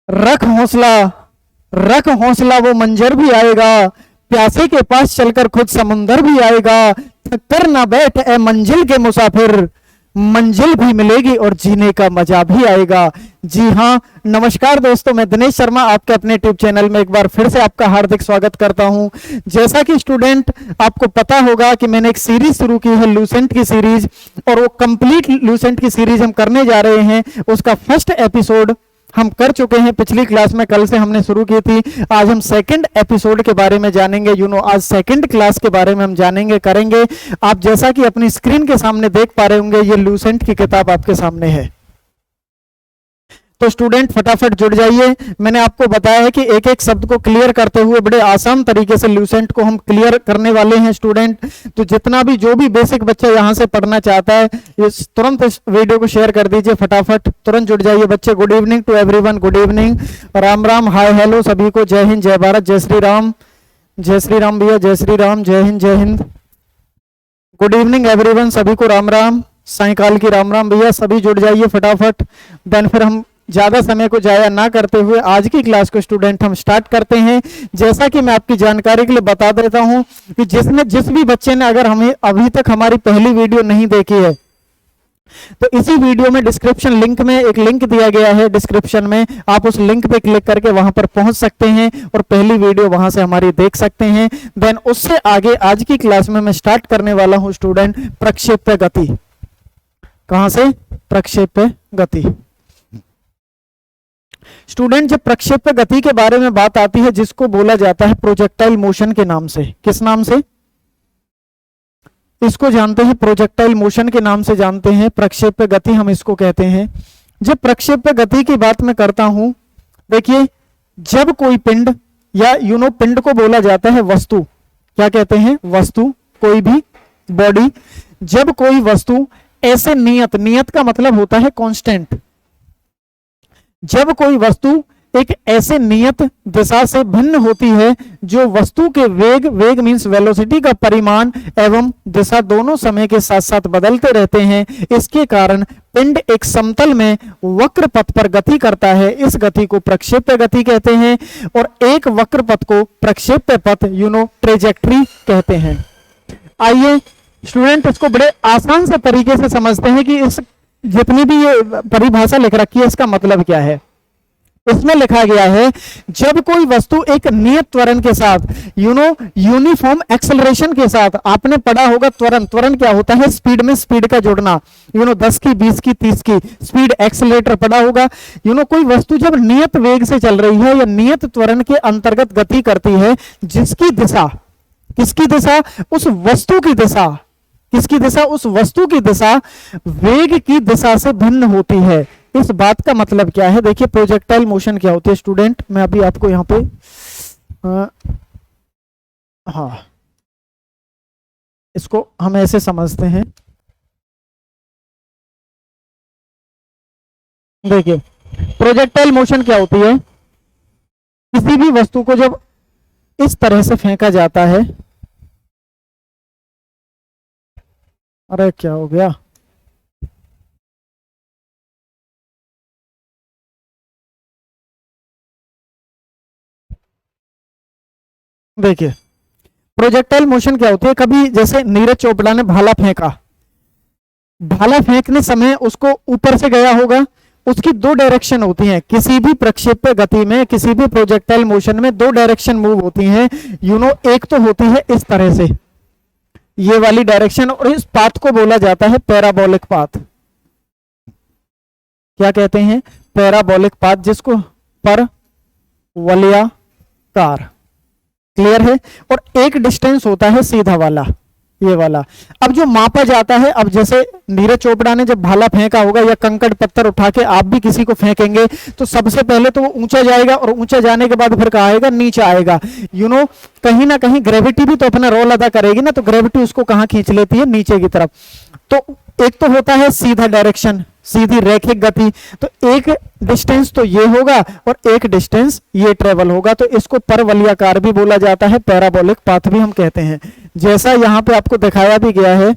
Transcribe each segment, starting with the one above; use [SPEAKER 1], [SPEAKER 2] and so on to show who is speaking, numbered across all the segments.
[SPEAKER 1] रख हौसला, रख हौसला वो मंजर भी आएगा, प्यासे के पास चलकर खुद समुंदर भी आएगा, थक कर ना बैठ ए मंजिल के मुसाफिर, मंजिल भी मिलेगी और जीने का मजा भी आएगा। जी हाँ, नमस्कार दोस्तों, मैं दिनेश शर्मा आपके अपने यूट्यूब चैनल में एक बार फिर से आपका हार्दिक स्वागत करता हूं। जैसा कि स्टूडेंट आपको पता होगा कि मैंने एक सीरीज शुरू की है लूसेंट की सीरीज, और वो कंप्लीट लूसेंट की सीरीज हम करने जा रहे हैं। उसका फर्स्ट एपिसोड हम कर चुके हैं पिछली क्लास में, कल से हमने शुरू की थी। आज हम सेकंड एपिसोड के बारे में जानेंगे। आज सेकंड क्लास के बारे में हम जानेंगे, करेंगे। आप जैसा कि अपनी स्क्रीन के सामने देख पा रहे होंगे, ये लूसेंट की किताब आपके सामने है। तो स्टूडेंट फटाफट जुड़ जाइए। मैंने आपको बताया है कि एक एक शब्द को क्लियर करते हुए बड़े आसान तरीके से लूसेंट को हम क्लियर करने वाले हैं स्टूडेंट। तो जितना भी जो भी बेसिक बच्चा यहां से पढ़ना चाहता है, इस तुरंत इस वीडियो को शेयर कर दीजिए, फटाफट तुरंत जुड़ जाइए बच्चे। Good evening to everyone, good evening, Ram Ram, hi hello सभी को, जय हिंद, जय भारत, जय श्री राम, जय श्री राम भैया, जय श्री राम, जय हिंद, जय हिंद। गुड इवनिंग एवरीवन, सभी को राम राम, सायकाल की राम राम भैया, सभी जुड़ जाइए फटाफट। देन फिर हम ज्यादा समय को जाया ना करते हुए आज की क्लास को स्टूडेंट हम स्टार्ट करते हैं। जैसा कि मैं आपकी जानकारी के लिए बता देता हूं कि जिस भी बच्चे ने अगर हमें अभी तक हमारी पहली वीडियो नहीं देखी है, तो इसी वीडियो में डिस्क्रिप्शन लिंक में एक लिंक दिया गया है, डिस्क्रिप्शन में आप उस लिंक पे क्लिक करके वहां पर पहुंच सकते हैं और पहली वीडियो वहां से हमारी देख सकते हैं। देन उससे आगे आज की क्लास में मैं स्टार्ट करने वाला हूं स्टूडेंट प्रक्षेप्य गति। कहां से? प्रक्षेप्य गति। स्टूडेंट, जब प्रक्षेप्य गति के बारे में बात आती है, जिसको बोला जाता है प्रोजेक्टाइल मोशन के नाम से, किस नाम से इसको जानते हैं? प्रोजेक्टाइल मोशन के नाम से जानते हैं, प्रक्षेप्य गति हम इसको कहते हैं। जब प्रक्षेप्य गति की बात मैं करता हूं, देखिए, जब कोई पिंड या पिंड को बोला जाता है वस्तु, क्या कहते हैं? वस्तु, कोई भी बॉडी, जब कोई वस्तु ऐसे नियत का मतलब होता है कांस्टेंट, जब कोई वस्तु एक ऐसे नियत दिशा से भिन्न होती है जो वस्तु के वेग मींस वेलोसिटी का परिमाण एवं दिशा दोनों समय के साथ साथ बदलते रहते हैं, इसके कारण पिंड एक समतल में वक्र पथ पर गति करता है। इस गति को प्रक्षेप्य गति कहते हैं और एक वक्र पथ को प्रक्षेप्य पथ ट्रेजेक्ट्री कहते हैं। आइए स्टूडेंट, इसको बड़े आसान से तरीके से समझते हैं कि इस जितनी भी ये परिभाषा लिख रखी है इसका मतलब क्या है। इसमें लिखा गया है, जब कोई वस्तु एक नियत त्वरण के साथ यूनिफॉर्म एक्सेलरेशन के साथ, आपने पढ़ा होगा त्वरण क्या होता है? स्पीड में स्पीड का जोड़ना, 10 की 20 की 30 की स्पीड, एक्सेलरेटर पढ़ा होगा। कोई वस्तु जब नियत वेग से चल रही है या नियत त्वरण के अंतर्गत गति करती है, जिसकी दिशा, किसकी दिशा? उस वस्तु की दिशा, किसकी दिशा? उस वस्तु की दिशा वेग की दिशा से भिन्न होती है। इस बात का मतलब क्या है? देखिए, प्रोजेक्टाइल मोशन क्या होती है स्टूडेंट, मैं अभी आपको यहां पे हाँ, इसको हम ऐसे समझते हैं। देखिए, प्रोजेक्टाइल मोशन क्या होती है? किसी भी वस्तु को जब इस तरह से फेंका जाता है, अरे क्या हो गया? देखिए, प्रोजेक्टाइल मोशन क्या होती है? कभी जैसे नीरज चोपड़ा ने भाला फेंका, भाला फेंकने समय उसको ऊपर से गया होगा, उसकी दो डायरेक्शन होती हैं। किसी भी प्रक्षेप्य गति में, किसी भी प्रोजेक्टाइल मोशन में दो डायरेक्शन मूव होती हैं। एक तो होती है इस तरह से, ये वाली डायरेक्शन, और इस पाथ को बोला जाता है पैराबोलिक पाथ। क्या कहते हैं? पैराबोलिक पाथ, जिसको पर वलयाकार। क्लियर है? और एक डिस्टेंस होता है सीधा वाला, ये वाला। अब जो मापा जाता है, अब जैसे नीरज चोपड़ा ने जब भाला फेंका होगा या कंकड़ पत्थर उठा के आप भी किसी को फेंकेंगे, तो सबसे पहले तो वो ऊंचा जाएगा और ऊंचा जाने के बाद फिर कहाँ आएगा? नीचे आएगा। कहीं ना कहीं ग्रेविटी भी तो अपना रोल अदा करेगी ना, तो ग्रेविटी उसको कहाँ खींच लेती है? नीचे की तरफ। तो एक तो होता है सीधा डायरेक्शन, सीधी रैखिक गति, तो एक डिस्टेंस तो ये होगा और एक डिस्टेंस ये ट्रेवल होगा, तो इसको परवलयाकार भी बोला जाता है, पैराबोलिक पाथ भी हम कहते हैं। जैसा यहां पे आपको दिखाया भी गया है,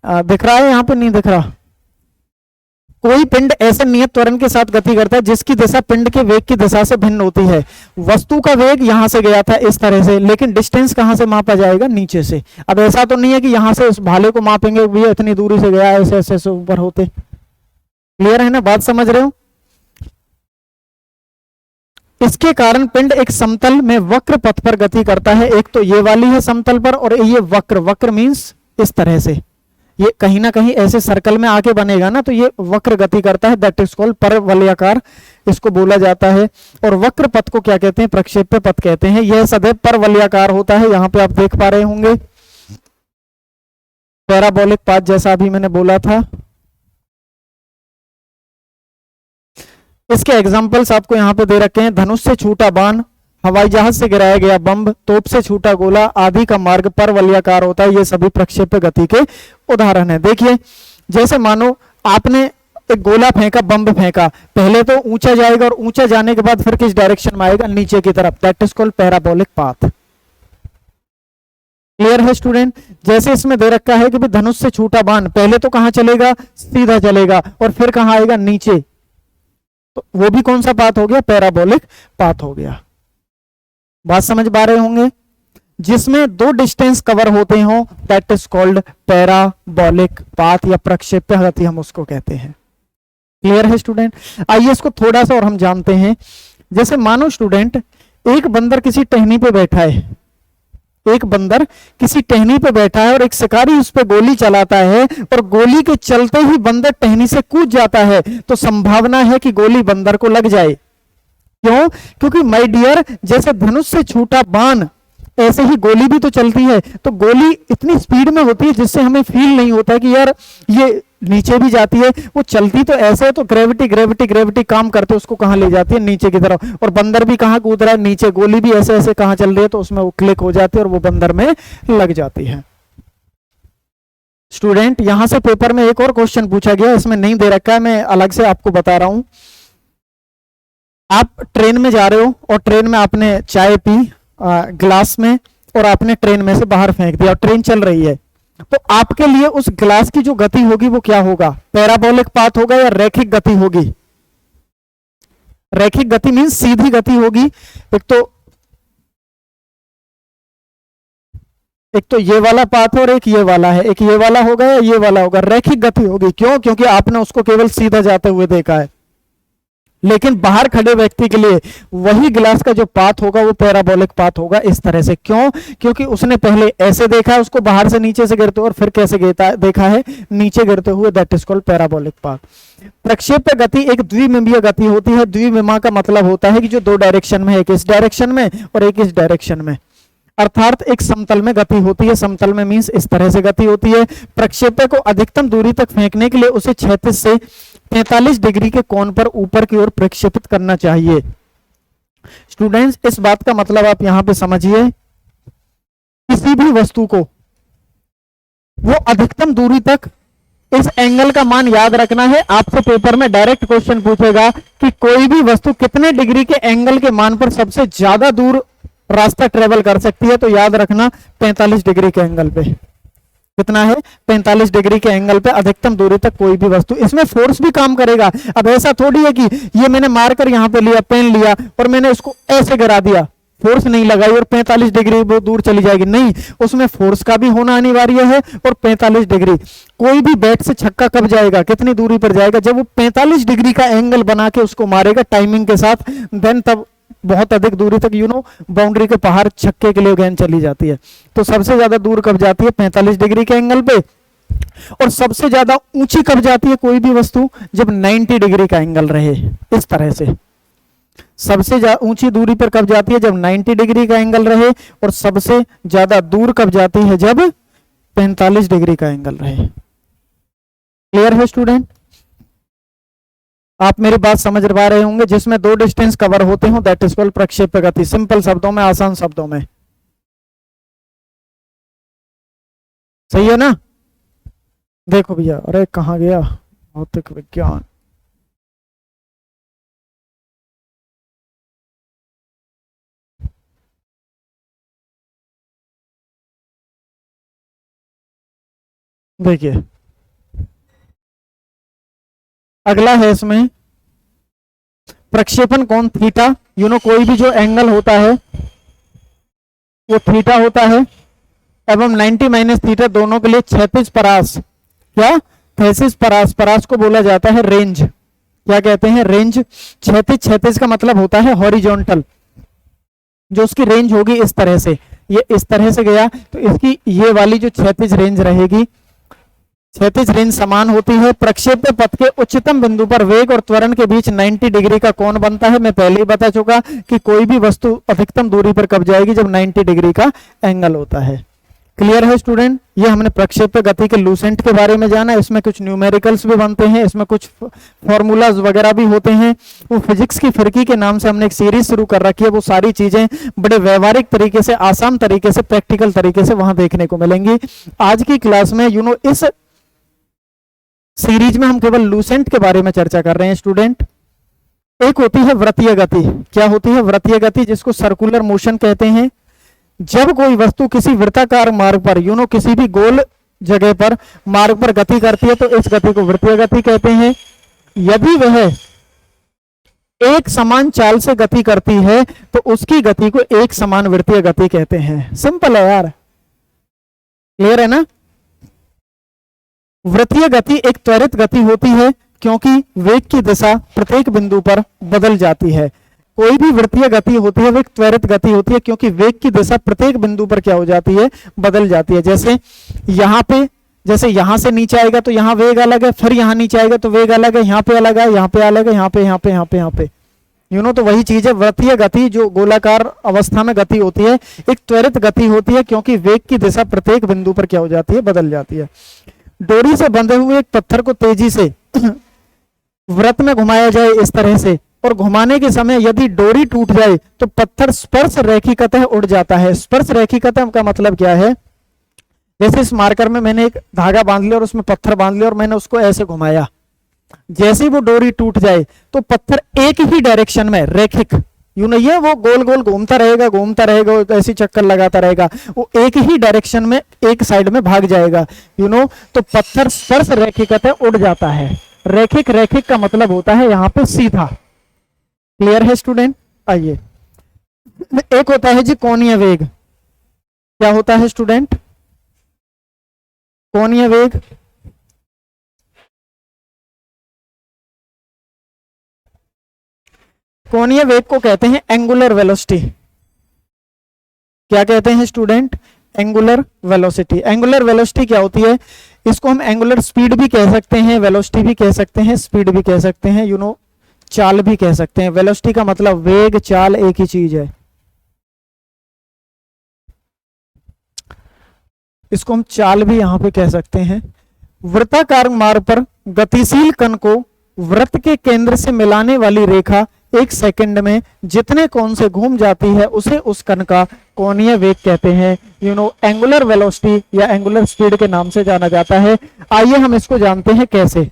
[SPEAKER 1] दिख रहा है? यहां पे नहीं दिख रहा? कोई पिंड ऐसे नियत त्वरण के साथ गति करता है जिसकी दिशा पिंड के वेग की दिशा से भिन्न होती है। वस्तु का वेग यहां से गया था इस तरह से, लेकिन डिस्टेंस कहां से मापा जाएगा, नीचे से। अब ऐसा तो नहीं है कि यहां से उस भाले को मापेंगे, भैया इतनी दूरी से गया, ऐसे ऐसे ऐसे ऊपर होते। क्लियर है ना, बात समझ रहे हो। इसके कारण पिंड एक समतल में वक्र पथ पर गति करता है। एक तो ये वाली है समतल पर, और ये वक्र, वक्र मींस इस तरह से, ये कहीं ना कहीं ऐसे सर्कल में आके बनेगा ना, तो ये वक्र गति करता है, दैट इज कॉल्ड परवलयाकार, इसको बोला जाता है। और वक्र पथ को क्या कहते हैं, प्रक्षेप्य पथ कहते हैं। यह सदैव परवलयाकार होता है, यहां पे आप देख पा रहे होंगे, पैराबोलिक पाथ जैसा अभी मैंने बोला था। इसके एग्जाम्पल्स आपको यहां पे दे रखे हैं। धनुष से छूटा बाण, हवाई जहाज से गिराया गया बम, तोप से छूटा गोला आदि का मार्ग पर वलयाकार होता है। ये सभी प्रक्षेप्य गति के उदाहरण है। देखिए, जैसे मानो आपने एक गोला फेंका, बम फेंका, पहले तो ऊंचा जाएगा और ऊंचा जाने के बाद फिर किस डायरेक्शन में आएगा, नीचे की तरफ, that is called parabolic path. Clear है स्टूडेंट। जैसे इसमें दे रखा है कि भी धनुष से छूटा बाण, पहले तो कहां चलेगा, सीधा चलेगा, और फिर कहां आएगा, नीचे, तो वो भी कौन सा पाथ हो गया, पैराबोलिक पाथ हो गया। बात समझ पा रहे होंगे। जिसमें दो डिस्टेंस कवर होते हो, that is called parabolic path या प्रक्षेप्य गति हम उसको कहते हैं। क्लियर है स्टूडेंट। आइए इसको थोड़ा सा और हम जानते हैं। जैसे मानो स्टूडेंट, एक बंदर किसी टहनी पे बैठा है, एक बंदर किसी टहनी पे बैठा है और एक शिकारी उस पे गोली चलाता है, और गोली के चलते ही बंदर टहनी से कूद जाता है, तो संभावना है कि गोली बंदर को लग जाए। क्यों, क्योंकि माय डियर, जैसे धनुष से छूटा बाण, ऐसे ही गोली भी तो चलती है, तो गोली इतनी स्पीड में होती है जिससे हमें फील नहीं होता कि यार ये नीचे भी जाती है। वो चलती तो ऐसे है, तो ग्रेविटी ग्रेविटी ग्रेविटी काम करते उसको कहां ले जाती है, नीचे की तरफ। और बंदर भी कहां कूद रहा है, नीचे। गोली भी ऐसे ऐसे कहां चल रही है, तो उसमें वो क्लिक हो जाती है और वो बंदर में लग जाती है। स्टूडेंट, यहां से पेपर में एक और क्वेश्चन पूछा गया, इसमें नहीं दे रखा है, मैं अलग से आपको बता रहा हूं। आप ट्रेन में जा रहे हो और ट्रेन में आपने चाय पी ग्लास में, और आपने ट्रेन में से बाहर फेंक दिया, और ट्रेन चल रही है, तो आपके लिए उस ग्लास की जो गति होगी वो क्या होगा, पैराबोलिक पाथ होगा या रैखिक गति होगी। रैखिक गति मीन्स सीधी गति होगी। एक तो ये वाला पाथ और एक ये वाला है, एक ये वाला होगा या ये वाला होगा, रैखिक गति होगी। क्यों, क्योंकि आपने उसको केवल सीधा जाते हुए देखा है। लेकिन बाहर खड़े व्यक्ति के लिए वही ग्लास का जो पाथ होगा वो पैराबोलिक पाथ होगा, इस तरह से। क्यों, क्योंकि उसने पहले ऐसे देखा है उसको बाहर से नीचे से गिरते हुए, और फिर कैसे देखा है, नीचे गिरते हुए, that is called parabolic path. प्रक्षेप्य गति एक द्विमिमीय गति होती है। द्विमिमा का मतलब होता है कि जो दो डायरेक्शन में है, एक इस डायरेक्शन में और एक इस डायरेक्शन में, अर्थात एक समतल में गति होती है। समतल में मींस इस तरह से गति होती है। प्रक्षेप्य को अधिकतम दूरी तक फेंकने के लिए उसे 36 से 45 डिग्री के कोण पर ऊपर की ओर प्रक्षेपित करना चाहिए। स्टूडेंट्स, इस बात का मतलब आप यहां पे समझिए, किसी भी वस्तु को वो अधिकतम दूरी तक, इस एंगल का मान याद रखना है। आपसे पेपर में डायरेक्ट क्वेश्चन पूछेगा कि कोई भी वस्तु कितने डिग्री के एंगल के मान पर सबसे ज्यादा दूर रास्ता ट्रेवल कर सकती है, तो याद रखना 45 डिग्री के एंगल पे। कितना है, 45 डिग्री के एंगल पे अधिकतम दूरी तक कोई भी वस्तु। इसमें फोर्स भी काम करेगा। अब ऐसा थोड़ी है कि ये मैंने मारकर यहां पे लिया, पेन लिया और मैंने उसको ऐसे गिरा दिया, फोर्स नहीं लगाई और 45 डिग्री वो दूर चली जाएगी, नहीं, उसमें फोर्स का भी होना अनिवार्य है। और 45 डिग्री, कोई भी बैट से छक्का कब जाएगा, कितनी दूरी पर जाएगा, जब वो 45 डिग्री का एंगल बना के उसको मारेगा टाइमिंग के साथ, देन तब बहुत अधिक दूरी तक बाउंड्री के बाहर छक्के के लिए गेंद चली जाती है। तो सबसे ज्यादा दूर कब जाती है, 45 डिग्री के एंगल पे। और सबसे ज्यादा ऊंची कब जाती है कोई भी वस्तु, जब 90 डिग्री का एंगल रहे, इस तरह से। सबसे ऊंची दूरी पर कब जाती है, जब 90 डिग्री का एंगल रहे, और सबसे ज्यादा दूर कब जाती है, जब 45 डिग्री का एंगल रहे। क्लियर है स्टूडेंट, आप मेरी बात समझ पा रहे होंगे। जिसमें दो डिस्टेंस कवर होते हो, दैट इज कॉल्ड प्रक्षेप्य गति। सिंपल शब्दों में, आसान शब्दों में, सही है ना। देखो भैया, अरे कहां गया भौतिक विज्ञान, देखिए अगला है इसमें प्रक्षेपण कोण थीटा। कोई भी जो एंगल होता है वो थीटा होता है एवं 90 माइनस थीटा दोनों के लिए क्षैतिज परास, क्या थैसिस परास, परास को बोला जाता है रेंज। क्या कहते हैं? रेंज। क्षैतिज, क्षैतिज का मतलब होता है हॉरिजॉन्टल, जो उसकी रेंज होगी इस तरह से, ये इस तरह से गया तो इसकी ये वाली जो क्षैतिज रेंज रहेगी, क्षैतिज रेंज समान होती है। प्रक्षेप्य पथ के उच्चतम बिंदु पर वेग और त्वरण के बीच 90 डिग्री का कोण बनता है। मैं पहले ही बता चुका कि कोई भी वस्तु अधिकतम दूरी पर कब जाएगी, जब 90 डिग्री का एंगल होता है। क्लियर है स्टूडेंट? ये हमने प्रक्षेप्य गति के लूसेंट के बारे में जाना। इसमें कुछ न्यूमेरिकल्स भी बनते हैं, इसमें कुछ फॉर्मूलाज वगैरह भी होते हैं। वो फिजिक्स की फिरकी के नाम से हमने एक सीरीज शुरू कर रखी है, वो सारी चीजें बड़े व्यवहारिक तरीके से, आसान तरीके से, प्रैक्टिकल तरीके से वहां देखने को मिलेंगी। आज की क्लास में इस सीरीज में हम केवल लूसेंट के बारे में चर्चा कर रहे हैं स्टूडेंट। एक होती है वृत्तीय गति। क्या होती है? वृत्तीय गति, जिसको सर्कुलर मोशन कहते हैं। जब कोई वस्तु किसी वृत्ताकार मार्ग पर किसी भी गोल जगह पर मार्ग पर गति करती है तो इस गति को वृत्तीय गति कहते हैं। यदि वह एक समान चाल से गति करती है तो उसकी गति को एक समान वृत्तीय गति कहते हैं। सिंपल है यार, क्लियर है ना? वृत्तीय गति एक त्वरित गति होती है क्योंकि वेग की दिशा प्रत्येक बिंदु पर बदल जाती है। कोई भी वृत्तीय गति होती है वो एक त्वरित गति होती है क्योंकि वेग की दिशा प्रत्येक बिंदु पर क्या हो जाती है? बदल जाती है। जैसे यहाँ पे, जैसे यहाँ से नीचे आएगा तो यहाँ वेग अलग है, फिर यहाँ नीचे आएगा तो वेग अलग है, यहाँ पे अलग है, यहाँ पे अलग है, यहाँ पे, यहाँ पे, यहाँ पे, यहाँ पे, तो वही चीज है। वृत्तीय गति जो गोलाकार अवस्था में गति होती है एक त्वरित गति होती है क्योंकि वेग की दिशा प्रत्येक बिंदु पर क्या हो जाती है? बदल जाती है। डोरी से बंधे हुए एक पत्थर को तेजी से वृत्त में घुमाया जाए इस तरह से, और घुमाने के समय यदि डोरी टूट जाए तो पत्थर स्पर्श रेखिकतः उड़ जाता है। स्पर्श रेखिकतः का मतलब क्या है? जैसे इस मार्कर में मैंने एक धागा बांध लिया और उसमें पत्थर बांध लिया और मैंने उसको ऐसे घुमाया, जैसे ही वो डोरी टूट जाए तो पत्थर एक ही डायरेक्शन में रेखिक, ये वो गोल गोल घूमता रहेगा, घूमता रहेगा, ऐसी चक्कर लगाता रहेगा, वो एक ही डायरेक्शन में एक साइड में भाग जाएगा। तो पत्थर स्पर्श रेखिकतः उड़ जाता है। रेखिक, रेखिक का मतलब होता है यहाँ पे सीधा। क्लियर है स्टूडेंट? आइए, एक होता है जी कोणीय वेग। क्या होता है स्टूडेंट? कोणीय वेग। कोणीय वेग को कहते हैं एंगुलर वेलोसिटी। क्या कहते हैं student? Angular velocity. Angular velocity क्या होती है? इसको हम एंगुलर स्पीड भी कह सकते हैं, वेलोसिटी भी कह सकते हैं, स्पीड भी कह सकते हैं, चाल भी कह सकते हैं। वेलोसिटी का मतलब वेग, चाल एक ही चीज है। इसको हम चाल भी यहां पे कह सकते हैं। वृत्ताकार मार्ग पर गतिशील कण को वृत्त के केंद्र से मिलाने वाली रेखा एक सेकंड में जितने कोण से घूम जाती है उसे उस कण का कोणीय वेग कहते हैं। एंगुलर वेलोसिटी या एंगुलर स्पीड के नाम से जाना जाता है। आइए हम इसको जानते हैं कैसे।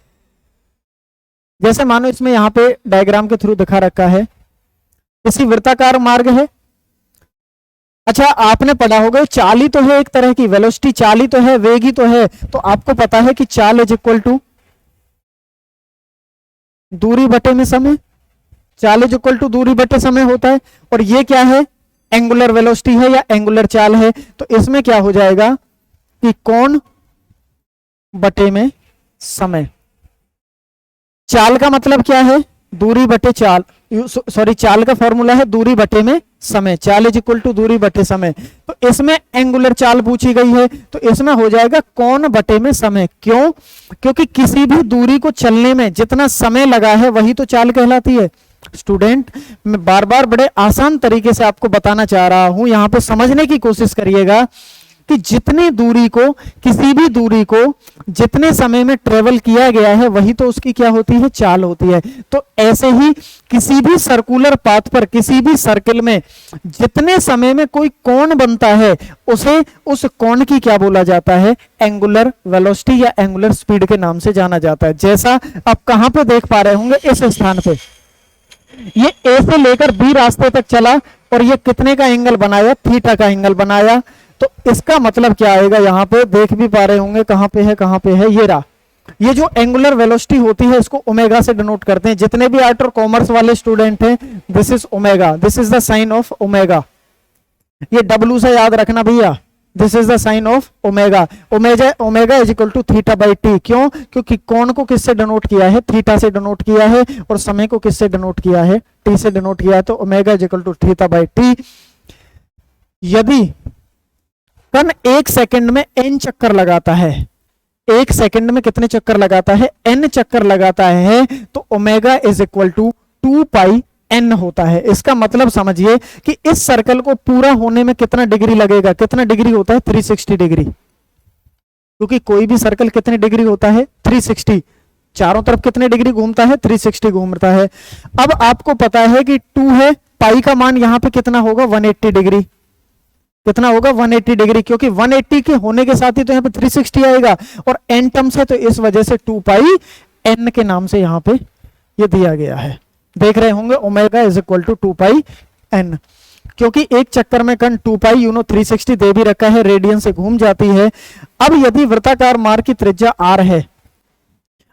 [SPEAKER 1] जैसे मानो इसमें यहाँ पे डायग्राम के थ्रू दिखा रखा है, किसी वृत्ताकार मार्ग है। अच्छा, आपने पढ़ा होगा चाल ही तो है एक तरह की, वेलोसिटी चाल ही तो है, वेग ही तो है। तो आपको पता है कि चाल इज इक्वल टू दूरी बटे में समय। चाल इज इक्वल टू दूरी बटे समय होता है। और ये क्या है? एंगुलर वेलोसिटी है या एंगुलर चाल है। तो इसमें क्या हो जाएगा कि कोण बटे में समय। चाल का मतलब क्या है? दूरी बटे चाल, सॉरी, चाल का फॉर्मूला है दूरी बटे में समय। चाल इज इक्वल टू दूरी बटे समय। तो इसमें एंगुलर चाल पूछी गई है तो इसमें हो जाएगा कोण बटे में समय। क्यों? क्योंकि किसी भी दूरी को चलने में जितना समय लगा है वही तो चाल कहलाती है। स्टूडेंट, मैं बार बार बड़े आसान तरीके से आपको बताना चाह रहा हूं, यहां पे समझने की कोशिश करिएगा कि जितनी दूरी को, किसी भी दूरी को जितने समय में ट्रेवल किया गया है वही तो उसकी क्या होती है? चाल होती है। तो ऐसे ही किसी भी सर्कुलर पाथ पर, किसी भी सर्किल में जितने समय में कोई कोण बनता है उसे, उस कोण की क्या बोला जाता है? एंगुलर वेलोसिटी या एंगुलर स्पीड के नाम से जाना जाता है। जैसा आप कहां पे देख पा रहे होंगे, इस स्थान पे ये ए से लेकर बी रास्ते तक चला और ये कितने का एंगल बनाया? थीटा का एंगल बनाया। तो इसका मतलब क्या आएगा? यहां पे देख भी पा रहे होंगे कहां पे है, कहां पे है, ये रहा। ये जो एंगुलर वेलोसिटी होती है इसको ओमेगा से डिनोट करते हैं। जितने भी आर्ट और कॉमर्स वाले स्टूडेंट हैं, this is omega, this is the sign of omega. ये डब्ल्यू से याद रखना भैया, this is the sign of omega. Omega is equal to theta by t. क्यों? क्योंकि कोण को किससे डिनोट किया है? थीटा से डिनोट किया है, और समय को किससे डिनोट किया है? टी से डिनोट किया है। तो omega is equal to theta by t. यदि कण 1 सेकंड में n चक्कर लगाता है, 1 सेकंड में कितने चक्कर लगाता है? n चक्कर लगाता है, तो omega is equal to 2 pi n होता है। इसका मतलब समझिए कि इस सर्कल को पूरा होने में कितना डिग्री लगेगा? कितना डिग्री होता है? 360 डिग्री। क्योंकि कोई भी सर्कल कितने डिग्री होता है? 360। चारों तरफ कितने डिग्री घूमता है? 360 घूमता है। अब आपको पता है कि 2 है, पाई का मान यहां पे कितना होगा? 180 डिग्री। कितना होगा? 180 डिग्री, क्योंकि 180 के होने के साथ ही तो यहाँ पे 360 आएगा, और n टर्म्स है तो इस वजह से 2 पाई n के नाम से यहाँ पे ये दिया गया है। देख रहे होंगे omega is equal to 2 pi n। क्योंकि एक चक्कर में कण 2 पाई 360 दे भी रखा है, रेडियन से घूम जाती है। अब यदि वृत्ताकार मार्ग की त्रिज्या r है,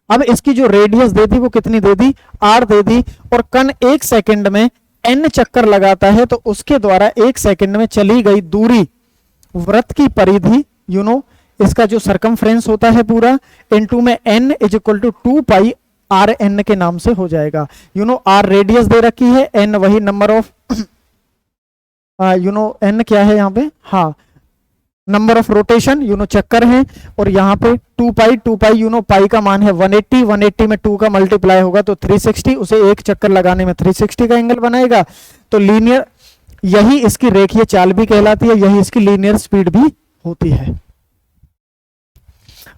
[SPEAKER 1] अब इसकी जो रेडियस दे दी वो कितनी दे दी? r दे दी, और कण 1 सेकंड में n चक्कर लगाता है, तो उसके द्वारा 1 सेकंड में चली गई दूरी, वृत्त की परिधि, इसका जो सरकमफ्रेंस होता है पूरा, इनटू में n is equal to 2 pi r n के नाम से हो जाएगा। आर रेडियस दे रखी है, n वही नंबर ऑफ n क्या है यहाँ पे? हाँ, नंबर ऑफ रोटेशन चक्कर है, और यहाँ पे 2 पाई पाई का मान है 180, 180 में 2 का मल्टीप्लाई होगा तो 360, उसे एक चक्कर लगाने में 360 का एंगल बनाएगा। तो लीनियर, यही इसकी रेखीय चाल भी कहलाती है, यही इसकी लीनियर स्पीड भी होती है।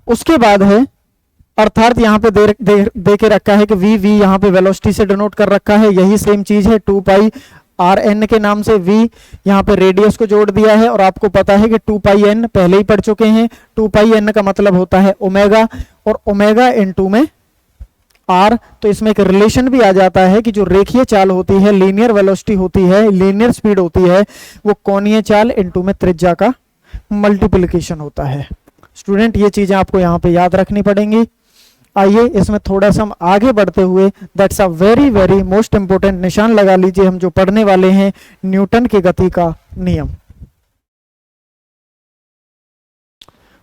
[SPEAKER 1] उसके बाद है, अर्थात यहाँ पे दे के रखा है कि v यहाँ पे वेलोसिटी से डिनोट कर रखा है, यही सेम चीज है 2 पाई आर एन के नाम से। v यहाँ पे रेडियस को जोड़ दिया है, और आपको पता है कि 2 पाई एन पहले ही पढ़ चुके हैं। 2 पाई एन का मतलब होता है ओमेगा, और ओमेगा इनटू में r। तो इसमें एक रिलेशन भी आ जाता है कि जो रेखीय चाल होती है, लीनियर वेलोसिटी होती है, लीनियर स्पीड होती है, वो कोणीय चाल इनटू में त्रिज्या का मल्टीप्लिकेशन होता है। स्टूडेंट, ये चीजें आपको यहाँ पे याद रखनी पड़ेंगी। आइए इसमें थोड़ा सा हम आगे बढ़ते हुए, that's a very very most important, निशान लगा लीजिए, हम जो पढ़ने वाले हैं न्यूटन की गति का नियम।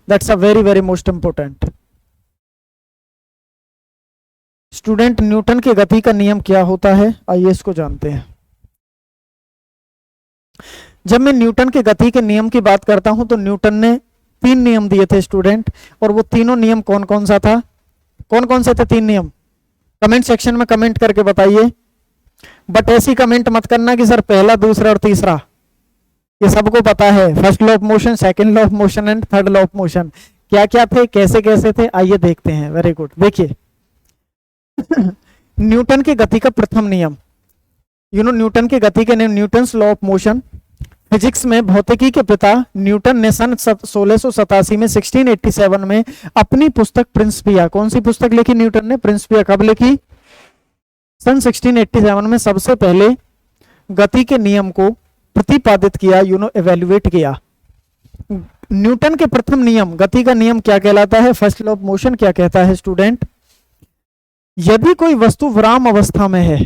[SPEAKER 1] That's a very very most important. Student, Newton की गति का नियम क्या होता है? आइए इसको जानते हैं। जब मैं न्यूटन के गति के नियम की बात करता हूं तो न्यूटन ने 3 नियम दिए थे स्टूडेंट, और वो तीनों नियम कौन कौन सा था? कौन कौन से थे 3 नियम? कमेंट सेक्शन में कमेंट करके बताइए। बट ऐसी कमेंट मत करना कि सर पहला, दूसरा और तीसरा, ये सबको पता है। First law of motion, second law of motion and third law of motion. क्या क्या थे, कैसे कैसे थे, आइए देखते हैं। Very good. देखिए न्यूटन की गति का प्रथम नियम, न्यूटन की गति के नियम, Newton's law of motion. Physics में भौतिकी के पिता न्यूटन ने सन 1687 में 1687 में अपनी पुस्तक प्रिंसिपिया, कौन सी पुस्तक लिखी न्यूटन ने? प्रिंसिपिया। कब लिखी? सन 1687 में सबसे पहले गति के नियम को प्रतिपादित किया, एवेल्युएट किया। न्यूटन के प्रथम नियम, गति का नियम क्या कहलाता है? फर्स्ट लॉ ऑफ मोशन क्या कहता है स्टूडेंट? यदि कोई वस्तु विराम अवस्था में है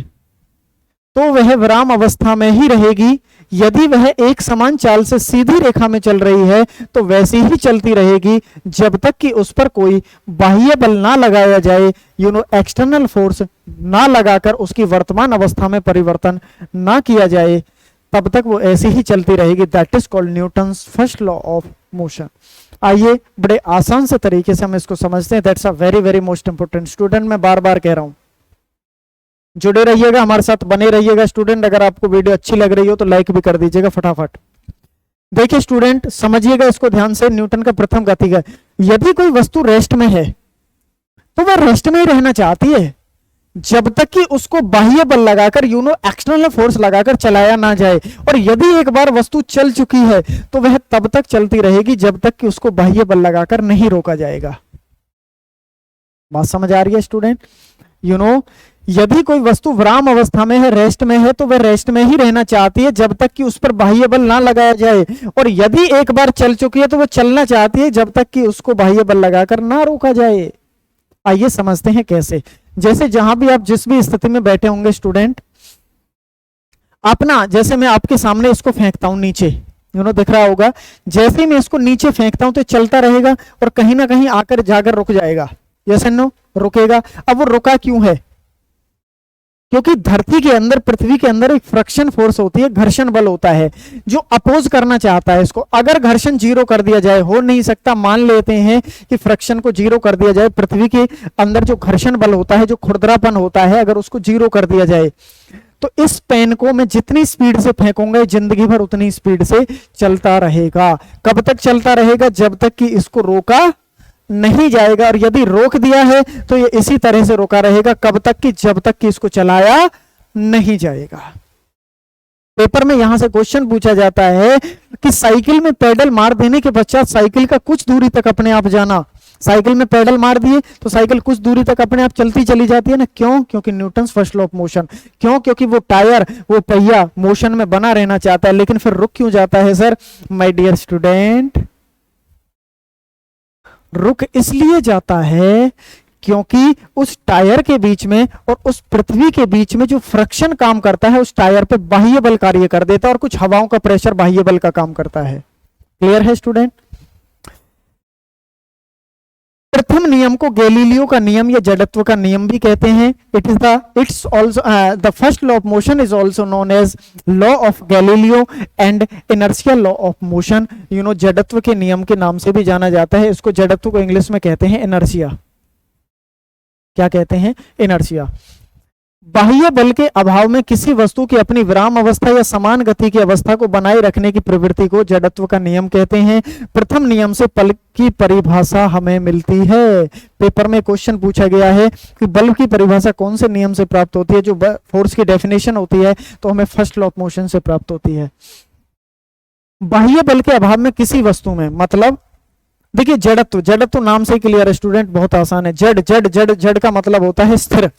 [SPEAKER 1] तो वह विराम अवस्था में ही रहेगी, यदि वह एक समान चाल से सीधी रेखा में चल रही है तो वैसी ही चलती रहेगी जब तक कि उस पर कोई बाह्य बल ना लगाया जाए, एक्सटर्नल फोर्स ना लगाकर उसकी वर्तमान अवस्था में परिवर्तन ना किया जाए, तब तक वो ऐसी ही चलती रहेगी। That is called Newton's first law of motion. आइए बड़े आसान से तरीके से हम इसको समझते हैं। That's a very very most important. Student, मैं बार बार कह रहा हूं, जुड़े रहिएगा, हमारे साथ बने रहिएगा। स्टूडेंट, अगर आपको वीडियो अच्छी लग रही हो तो लाइक भी कर दीजिएगा फटाफट। देखिए स्टूडेंट, समझिएगा इसको ध्यान से। न्यूटन का प्रथम गति का, यदि कोई वस्तु रेस्ट में है तो वह रेस्ट में ही रहना चाहती है जब तक कि उसको बाह्य बल लगाकर, एक्सटर्नल फोर्स लगाकर चलाया ना जाए। और यदि एक बार वस्तु चल चुकी है तो वह तब तक चलती रहेगी जब तक कि उसको बाह्य बल लगाकर नहीं रोका जाएगा। बात समझ आ रही है स्टूडेंट? यदि कोई वस्तु विराम अवस्था में है, रेस्ट में है, तो वह रेस्ट में ही रहना चाहती है जब तक कि उस पर बाह्य बल ना लगाया जाए। और यदि एक बार चल चुकी है तो वह चलना चाहती है जब तक कि उसको बाह्य बल लगाकर ना रोका जाए। आइए समझते हैं कैसे। जैसे जहां भी आप जिस भी स्थिति में बैठे होंगे स्टूडेंट, अपना जैसे मैं आपके सामने इसको फेंकता हूं नीचे, दिख रहा होगा, जैसे ही मैं इसको नीचे फेंकता हूं तो चलता रहेगा और कहीं ना कहीं आकर जाकर रुक जाएगा। यस एंड नो, रुकेगा। अब वो रुका क्यों है? क्योंकि धरती के अंदर, पृथ्वी के अंदर एक फ्रिक्शन फोर्स होती है, घर्षण बल होता है जो अपोज करना चाहता है इसको। अगर घर्षण जीरो कर दिया जाए, हो नहीं सकता, मान लेते हैं कि फ्रिक्शन को जीरो कर दिया जाए, पृथ्वी के अंदर जो घर्षण बल होता है, जो खुरदरापन होता है, अगर उसको जीरो कर दिया जाए तो इस पेन को मैं जितनी स्पीड से फेंकूंगा जिंदगी भर उतनी स्पीड से चलता रहेगा। कब तक चलता रहेगा? जब तक कि इसको रोका नहीं जाएगा। और यदि रोक दिया है तो ये इसी तरह से रोका रहेगा। कब तक कि? जब तक कि इसको चलाया नहीं जाएगा। पेपर में यहां से क्वेश्चन पूछा जाता है कि साइकिल में पेडल मार देने के पश्चात साइकिल का कुछ दूरी तक अपने आप जाना। साइकिल में पेडल मार दिए तो साइकिल कुछ दूरी तक अपने आप चलती चली जाती है ना। क्यों? क्योंकि Newton's first law of motion. क्यों? क्योंकि वो टायर, वो पहिया मोशन में बना रहना चाहता है। लेकिन फिर रुक क्यों जाता है सर? माय डियर स्टूडेंट, रुक इसलिए जाता है क्योंकि उस टायर के बीच में और उस पृथ्वी के बीच में जो फ्रिक्शन काम करता है, उस टायर पे बाह्य बल कार्य कर देता है और कुछ हवाओं का प्रेशर बाह्य बल का काम करता है। क्लियर है स्टूडेंट? प्रथम नियम को गैलीलियो का नियम या जड़त्व का नियम भी कहते हैं। It's also the first law of motion is also known as law of Galileo and inertia law of motion. जड़त्व के नियम के नाम से भी जाना जाता है। इसको जड़त्व को इंग्लिश में कहते हैं इनर्शिया। क्या कहते हैं? इनर्शिया। बाह्य बल के अभाव में किसी वस्तु की अपनी विराम अवस्था या समान गति की अवस्था को बनाए रखने की प्रवृत्ति को जड़त्व का नियम कहते हैं। प्रथम नियम से बल की परिभाषा हमें मिलती है। पेपर में क्वेश्चन पूछा गया है कि बल की परिभाषा कौन से नियम से प्राप्त होती है? जो फोर्स की डेफिनेशन होती है तो हमें फर्स्ट लॉ ऑफ मोशन से प्राप्त होती है। बाह्य बल के अभाव में किसी वस्तु में, मतलब देखिए जड़त्व, जड़त्व नाम से क्लियर है स्टूडेंट, बहुत आसान है। जड़ जड़ जड़ जड़ का मतलब होता है स्थिर।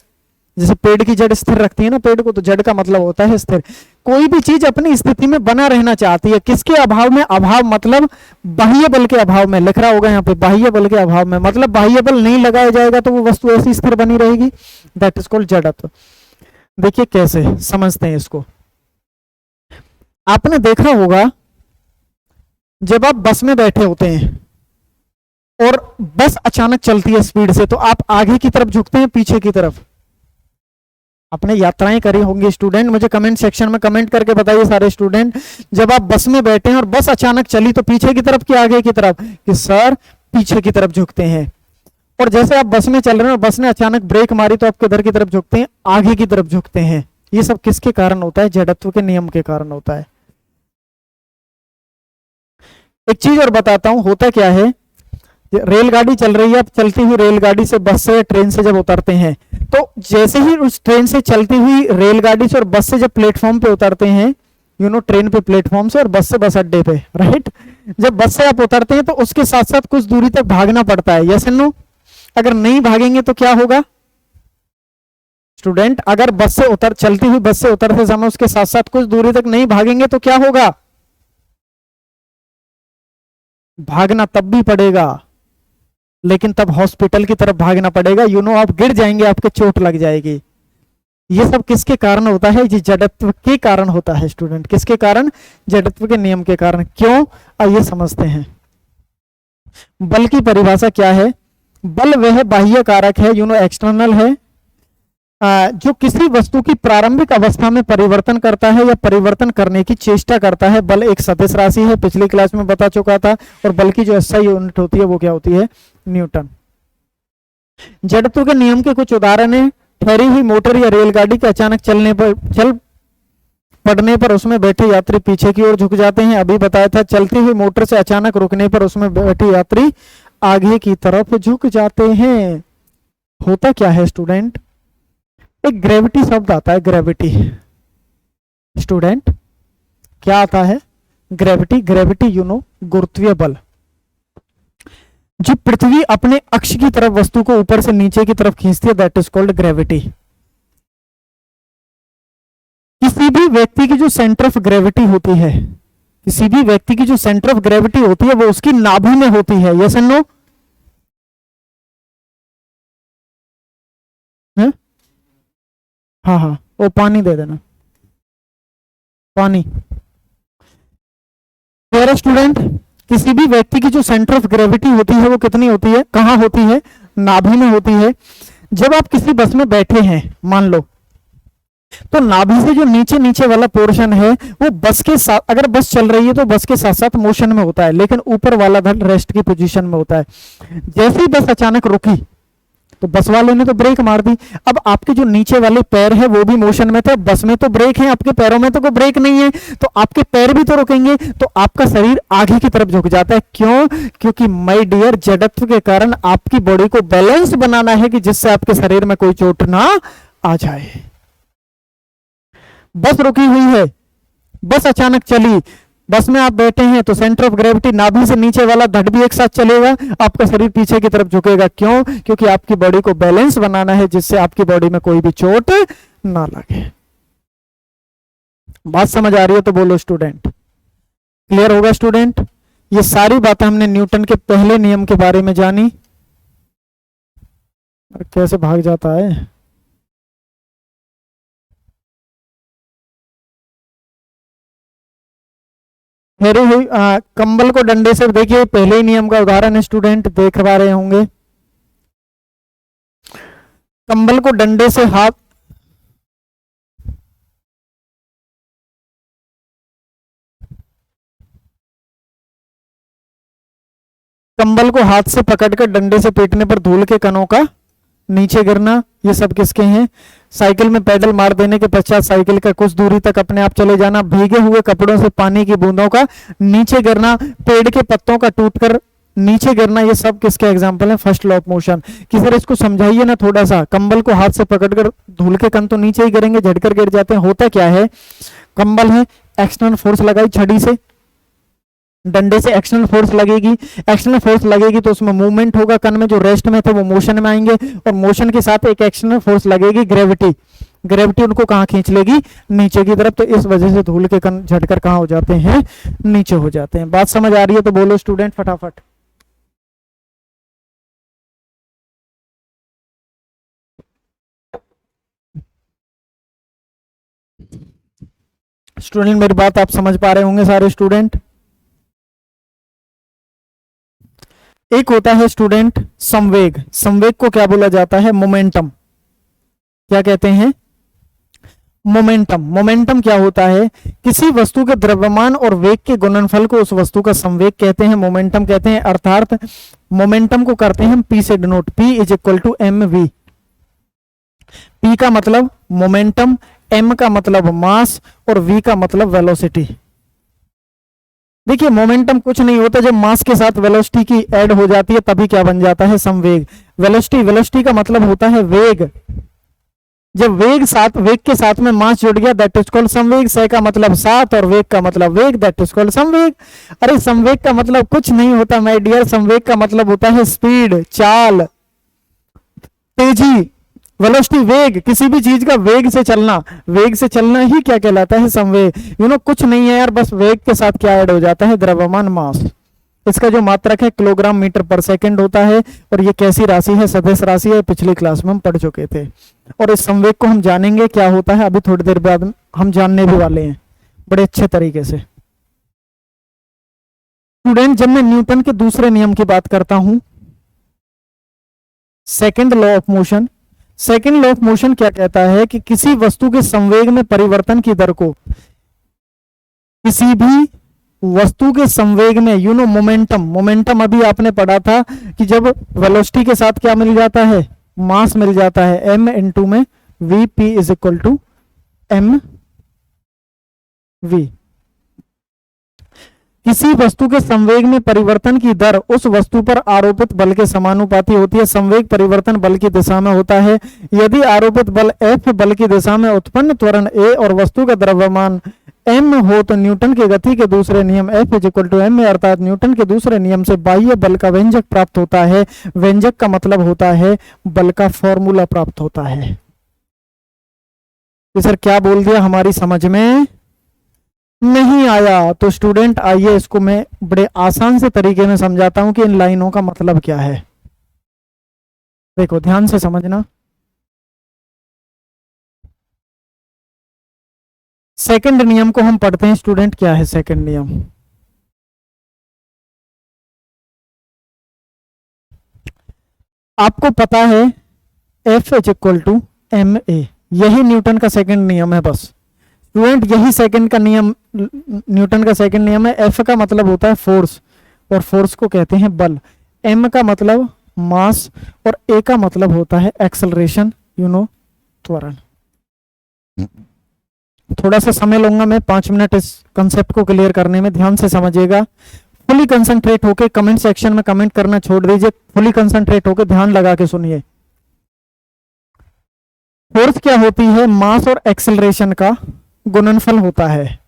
[SPEAKER 1] जैसे पेड़ की जड़ स्थिर रखती है ना पेड़ को, तो जड़ का मतलब होता है स्थिर। कोई भी चीज अपनी स्थिति में बना रहना चाहती है। किसके अभाव में? अभाव मतलब बाह्य बल के अभाव में। लिख रहा होगा यहाँ पे बाह्य बल के अभाव में, मतलब बाह्य बल नहीं लगाया जाएगा तो वो वस्तु ऐसी स्थिर बनी रहेगी। दैट इज कॉल्ड जड़त्व। देखिए कैसे समझते हैं इसको। आपने देखा होगा जब आप बस में बैठे होते हैं और बस अचानक चलती है स्पीड से, तो आप आगे की तरफ झुकते हैं, पीछे की तरफ? आपने यात्राएं करी होंगी स्टूडेंट, मुझे कमेंट सेक्शन में कमेंट करके बताइए सारे स्टूडेंट। जब आप बस में बैठे हैं और बस अचानक चली तो पीछे की तरफ कि आगे की तरफ? कि सर पीछे की तरफ झुकते हैं। और जैसे आप बस में चल रहे हैं और बस ने अचानक ब्रेक मारी तो आप किधर की तरफ झुकते हैं? आगे की तरफ झुकते हैं। ये सब किसके कारण होता है? जड़त्व के नियम के कारण होता है। एक चीज और बताता हूं, होता क्या है, रेलगाड़ी चल रही है, आप चलती हुई रेलगाड़ी से, बस से, ट्रेन से जब उतरते हैं तो जैसे ही उस ट्रेन से चलती हुई रेलगाड़ी से और बस से जब प्लेटफॉर्म पे उतरते हैं, ट्रेन पे प्लेटफॉर्म से और बस से बस अड्डे पे, राइट, जब बस से आप उतरते हैं तो उसके साथ साथ कुछ दूरी तक भागना पड़ता है। Yes and no? अगर नहीं भागेंगे तो क्या होगा स्टूडेंट? अगर बस से चलती हुई बस से उतरते समय उसके साथ साथ कुछ दूरी तक नहीं भागेंगे तो क्या होगा? भागना तब भी पड़ेगा, लेकिन तब हॉस्पिटल की तरफ भागना पड़ेगा। आप गिर जाएंगे, आपके चोट लग जाएगी। ये सब किसके कारण होता है? ये जड़त्व के कारण होता है स्टूडेंट। किसके कारण? जड़त्व के नियम के कारण। क्यों? आइए समझते हैं। बल की परिभाषा क्या है? बल वह बाह्य कारक है, एक्सटर्नल है, जो किसी वस्तु की प्रारंभिक अवस्था में परिवर्तन करता है या परिवर्तन करने की चेष्टा करता है। बल एक सदिश राशि है, पिछली क्लास में बता चुका था। और बल की जो SI यूनिट होती है वो क्या होती है? न्यूटन। जड़त्व के नियम के कुछ उदाहरण है। ठहरी हुई मोटर या रेलगाड़ी के अचानक चल पड़ने पर उसमें बैठे यात्री पीछे की ओर झुक जाते हैं। अभी बताया था। चलती हुई मोटर से अचानक रुकने पर उसमें बैठे यात्री आगे की तरफ झुक जाते हैं। होता क्या है स्टूडेंट? एक ग्रेविटी शब्द आता है, ग्रेविटी। स्टूडेंट क्या आता है? ग्रेविटी। ग्रेविटी गुरुत्वीय बल, जो पृथ्वी अपने अक्ष की तरफ वस्तु को ऊपर से नीचे की तरफ खींचती है, दैट इज कॉल्ड ग्रेविटी। किसी भी व्यक्ति की जो सेंटर ऑफ ग्रेविटी होती है, किसी भी व्यक्ति की जो सेंटर ऑफ ग्रेविटी होती है वो उसकी नाभि में होती है। Yes and no? हाँ हाँ, वो पानी दे देना, पानी। मेरा स्टूडेंट, किसी भी व्यक्ति की जो सेंटर ऑफ ग्रेविटी होती है वो कितनी होती है, कहाँ होती है, नाभि में होती है। जब आप किसी बस में बैठे हैं मान लो, तो नाभि से जो नीचे नीचे वाला पोर्शन है वो बस के साथ, अगर बस चल रही है तो बस के साथ साथ मोशन में होता है, लेकिन ऊपर वाला धड़ रेस्ट की पोजीशन में होता है। जैसे ही बस अचानक रुकी तो बस वाले ने तो ब्रेक मार दी। अब आपके जो नीचे वाले पैर है वो भी मोशन में थे, बस में तो ब्रेक है, आपके पैरों में तो कोई ब्रेक नहीं है, तो आपके पैर भी तो रुकेंगे, तो आपका शरीर आगे की तरफ झुक जाता है। क्यों? क्योंकि माय डियर, जड़त्व के कारण आपकी बॉडी को बैलेंस बनाना है कि जिससे आपके शरीर में कोई चोट ना आ जाए। बस रुकी हुई है, बस अचानक चली, बस में आप बैठे हैं तो सेंटर ऑफ ग्रेविटी नाभि से नीचे वाला धड़ भी एक साथ चलेगा, आपका शरीर पीछे की तरफ झुकेगा। क्यों? क्योंकि आपकी बॉडी को बैलेंस बनाना है जिससे आपकी बॉडी में कोई भी चोट ना लगे। बात समझ आ रही है तो बोलो स्टूडेंट। क्लियर होगा स्टूडेंट? ये सारी बातें हमने न्यूटन के पहले नियम के बारे में जानी। कैसे भाग जाता है। फेरी हुई कंबल को डंडे से, देखिए पहले ही नियम का उदाहरण है स्टूडेंट, देख पा रहे होंगे। कंबल को डंडे से हाथ, कंबल को हाथ से पकड़कर डंडे से पीटने पर धूल के कणों का नीचे गिरना, ये सब किसके हैं? साइकिल में पेडल मार देने के पश्चात साइकिल का कुछ दूरी तक अपने आप चले जाना, भीगे हुए कपड़ों से पानी की बूंदों का नीचे गिरना, पेड़ के पत्तों का टूटकर नीचे गिरना, ये सब किसके एग्जाम्पल है? First law of motion. कि सर इसको समझाइए ना थोड़ा सा। कंबल को हाथ से पकड़कर, धूल के कण तो नीचे ही गिरेंगे, झटकर गिर जाते हैं। होता क्या है, कंबल है, एक्सटर्नल फोर्स लगाई छड़ी से, डंडे से एक्सटर्नल फोर्स लगेगी, एक्सटर्नल फोर्स लगेगी तो उसमें मूवमेंट होगा, कण में जो रेस्ट में थे वो मोशन में आएंगे, और मोशन के साथ एक एक्सटर्नल फोर्स लगेगी, ग्रेविटी। ग्रेविटी उनको कहाँ खींच लेगी? नीचे की तरफ। तो इस वजह से धूल के कण झटकर कहाँ हो जाते हैं? नीचे हो जाते हैं। बात समझ आ रही है तो बोलो स्टूडेंट फटाफट। स्टूडेंट मेरी बात आप समझ पा रहे होंगे सारे स्टूडेंट। एक होता है स्टूडेंट संवेग। संवेग को क्या बोला जाता है? मोमेंटम। क्या कहते हैं? मोमेंटम। मोमेंटम क्या होता है? किसी वस्तु के द्रव्यमान और वेग के गुणनफल को उस वस्तु का संवेग कहते हैं, मोमेंटम कहते हैं। अर्थात मोमेंटम को करते हैं हम पी से denote, P is equal to m v. P का मतलब मोमेंटम, M का मतलब मास और V का मतलब वेलोसिटी। देखिए मोमेंटम कुछ नहीं होता, जब मास के साथ वेलोसिटी की ऐड हो जाती है तभी क्या बन जाता है? संवेग। वेलोसिटी, वेलोसिटी का मतलब होता है वेग। जब वेग के साथ में मास जुड़ गया दैट इज कॉल्ड संवेग। से का मतलब साथ और वेग का मतलब वेग, दैट इज कॉल्ड संवेग। अरे संवेग का मतलब कुछ नहीं होता माय डियर, संवेग का मतलब होता है स्पीड, चाल, तेजी, वेलोसिटी, वेग। किसी भी चीज का वेग से चलना, वेग से चलना ही क्या कहलाता है? संवेग। कुछ नहीं है यार, बस वेग के साथ क्या ऐड हो जाता है? द्रव्यमान, मास। इसका जो मात्रक है किलोग्राम मीटर पर सेकंड होता है, और ये कैसी राशि है? सदिश राशि है, पिछली क्लास में हम पढ़ चुके थे। और इस संवेग को हम जानेंगे क्या होता है, अभी थोड़ी देर बाद हम जानने भी वाले हैं बड़े अच्छे तरीके से। स्टूडेंट जब मैं न्यूटन के दूसरे नियम की बात करता हूं, second law of motion, second law of motion क्या कहता है कि किसी वस्तु के संवेग में परिवर्तन की दर को, किसी भी वस्तु के संवेग में मोमेंटम, मोमेंटम अभी आपने पढ़ा था कि जब वेलोसिटी के साथ क्या मिल जाता है? मास मिल जाता है, m इंटू में v, p is equal to m v। किसी वस्तु के संवेग में परिवर्तन की दर उस वस्तु पर आरोपित बल के समानुपाती होती है। संवेग परिवर्तन बल की दिशा में होता है। यदि आरोपित बल F बल की दिशा में उत्पन्न त्वरण A और वस्तु का द्रव्यमान m हो तो न्यूटन के गति के दूसरे नियम F is equal to m, अर्थात न्यूटन के दूसरे नियम से बाह्य बल का व्यंजक प्राप्त होता है। व्यंजक का मतलब होता है बल का फॉर्मूला प्राप्त होता है। तो सर क्या बोल दिया, हमारी समझ में नहीं आया? तो स्टूडेंट आइए इसको मैं बड़े आसान से तरीके में समझाता हूं कि इन लाइनों का मतलब क्या है। देखो ध्यान से समझना। सेकंड नियम को हम पढ़ते हैं स्टूडेंट। क्या है सेकंड नियम? आपको पता है F is equal to m a, यही न्यूटन का सेकंड नियम है। बस स्टूडेंट यही सेकंड का नियम, न्यूटन का सेकंड नियम है। F का मतलब होता है फोर्स, और फोर्स को कहते हैं बल। M का मतलब मास, और A का मतलब होता है एक्सेलरेशन, त्वरण। थोड़ा सा समय लूंगा मैं 5 मिनट इस कंसेप्ट को क्लियर करने में, ध्यान से समझिएगा। फुली कंसंट्रेट होके कमेंट सेक्शन में कमेंट करना छोड़ दीजिए, फुली कंसंट्रेट होके ध्यान लगा के सुनिए। फोर्स क्या होती है? मास और एक्सेलरेशन का गुणनफल होता है।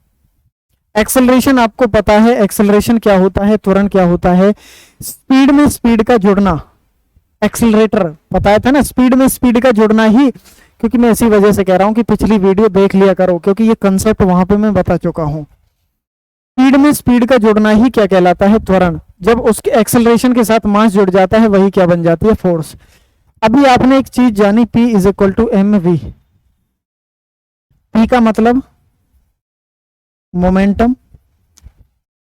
[SPEAKER 1] एक्सेलरेशन आपको पता है, एक्सेलरेशन क्या होता है, त्वरण क्या होता है? स्पीड में स्पीड का जुड़ना, एक्सेलरेटर बताया था ना, स्पीड में स्पीड का जुड़ना ही। क्योंकि मैं इसी वजह से कह रहा हूं कि पिछली वीडियो देख लिया करो, क्योंकि ये कंसेप्ट वहां पे मैं बता चुका हूं। स्पीड में स्पीड का जुड़ना ही क्या कहलाता है? त्वरण। जब उसके एक्सेलरेशन के साथ मास जुड़ जाता है वही क्या बन जाती है? फोर्स। अभी आपने एक चीज जानी, P is equal to m v. P का मतलब मोमेंटम,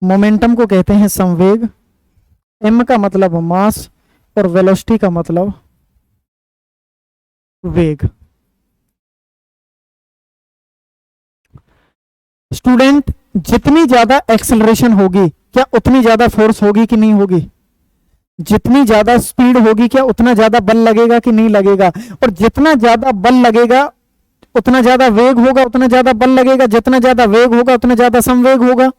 [SPEAKER 1] मोमेंटम को कहते हैं संवेग। M का मतलब मास, और वेलोसिटी का मतलब वेग। स्टूडेंट जितनी ज्यादा एक्सेलरेशन होगी क्या उतनी ज्यादा फोर्स होगी कि नहीं होगी? जितनी ज्यादा स्पीड होगी क्या उतना ज्यादा बल लगेगा कि नहीं लगेगा? और जितना ज्यादा बल लगेगा उतना ज्यादा वेग होगा, उतना ज्यादा बल लगेगा, जितना ज्यादा वेग होगा उतना ज्यादा संवेग होगा।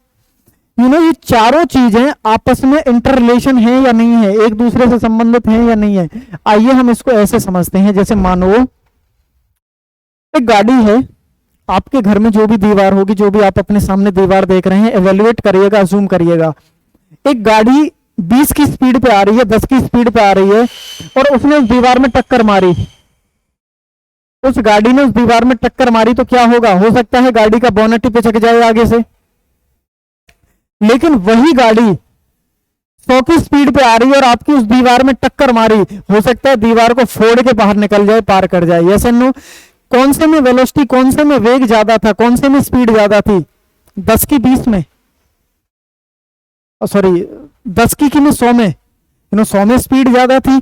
[SPEAKER 1] ये चारों चीजें आपस में इंटर रिलेशन है या नहीं है, एक दूसरे से संबंधित है या नहीं है? आइए हम इसको ऐसे समझते हैं, जैसे मानो एक गाड़ी है, आपके घर में जो भी दीवार होगी, जो भी आप अपने सामने दीवार देख रहे हैं, एवेल्युएट करिएगा, जूम करिएगा। एक गाड़ी 20 की स्पीड पे आ रही है, 10 की स्पीड पे आ रही है, और उसने उस दीवार में टक्कर मारी। उस गाड़ी ने उस दीवार में टक्कर मारी तो क्या होगा? हो सकता है गाड़ी का बोनट ही पिचक जाए आगे से। लेकिन वही गाड़ी 100 की स्पीड पे आ रही है और आपकी उस दीवार में टक्कर मारी, हो सकता है दीवार को फोड़ के बाहर निकल जाए, पार कर जाए। Yes and no? कौन से में वेलोसिटी, कौन से में वेग ज्यादा था, कौन से में स्पीड ज्यादा थी? 10 की 20 में, सॉरी 10 की में 100 में? 100 में स्पीड ज्यादा थी,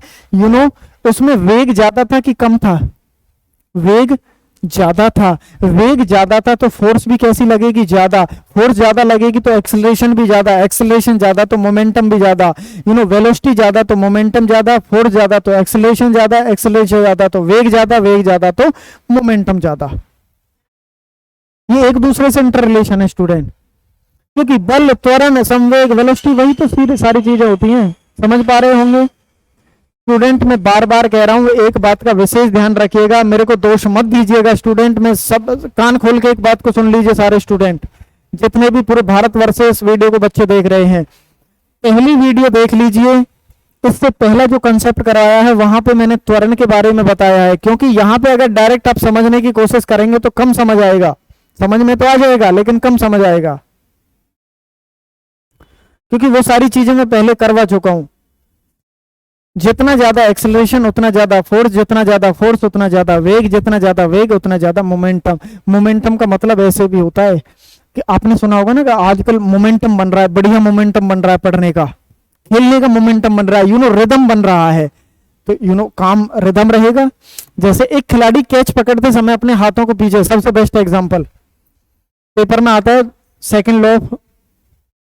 [SPEAKER 1] उसमें वेग ज्यादा था कि कम था? वेग ज्यादा था। वेग ज्यादा था तो फोर्स भी कैसी लगेगी? ज्यादा। फोर्स ज्यादा लगेगी तो एक्सेलरेशन भी ज्यादा, एक्सेलरेशन ज्यादा तो मोमेंटम भी ज्यादा, वेलोसिटी ज्यादा तो मोमेंटम ज्यादा, फोर्स ज्यादा तो एक्सेलरेशन ज्यादा, एक्सेलरेशन ज्यादा तो वेग ज्यादा, वेग ज्यादा तो मोमेंटम ज्यादा। ये एक दूसरे से इंटर रिलेशन है स्टूडेंट, क्योंकि बल, त्वरण, संवेग, वेलोसिटी वही तो सारी चीजें होती हैं। समझ पा रहे होंगे स्टूडेंट? मैं बार बार कह रहा हूं, एक बात का विशेष ध्यान रखिएगा, मेरे को दोष मत दीजिएगा स्टूडेंट। में सब कान खोल के एक बात को सुन लीजिए सारे स्टूडेंट, जितने भी पूरे भारतवर्ष से इस वीडियो को बच्चे देख रहे हैं। पहली वीडियो देख लीजिए, इससे पहला जो कंसेप्ट कराया है वहां पे मैंने त्वरण के बारे में बताया है, क्योंकि यहां पे अगर डायरेक्ट आप समझने की कोशिश करेंगे तो कम समझ आएगा। समझ में तो आ जाएगा लेकिन कम समझ आएगा, क्योंकि वो सारी चीजें मैं पहले करवा चुका हूं। जितना ज्यादा एक्सेलरेशन उतना ज्यादा फोर्स, जितना ज्यादा फोर्स उतना ज्यादा वेग, जितना ज्यादा वेग उतना ज्यादा मोमेंटम। मोमेंटम का मतलब ऐसे भी होता है कि आपने सुना होगा ना कि आजकल मोमेंटम बन रहा है, बढ़िया मोमेंटम बन रहा है, पढ़ने का, खेलने का मोमेंटम बन रहा है, रिदम बन रहा है। तो काम रिदम रहेगा। जैसे एक खिलाड़ी कैच पकड़ते समय अपने हाथों को पीछे, सबसे बेस्ट एग्जांपल पेपर में आता है, सेकंड लॉ ऑफ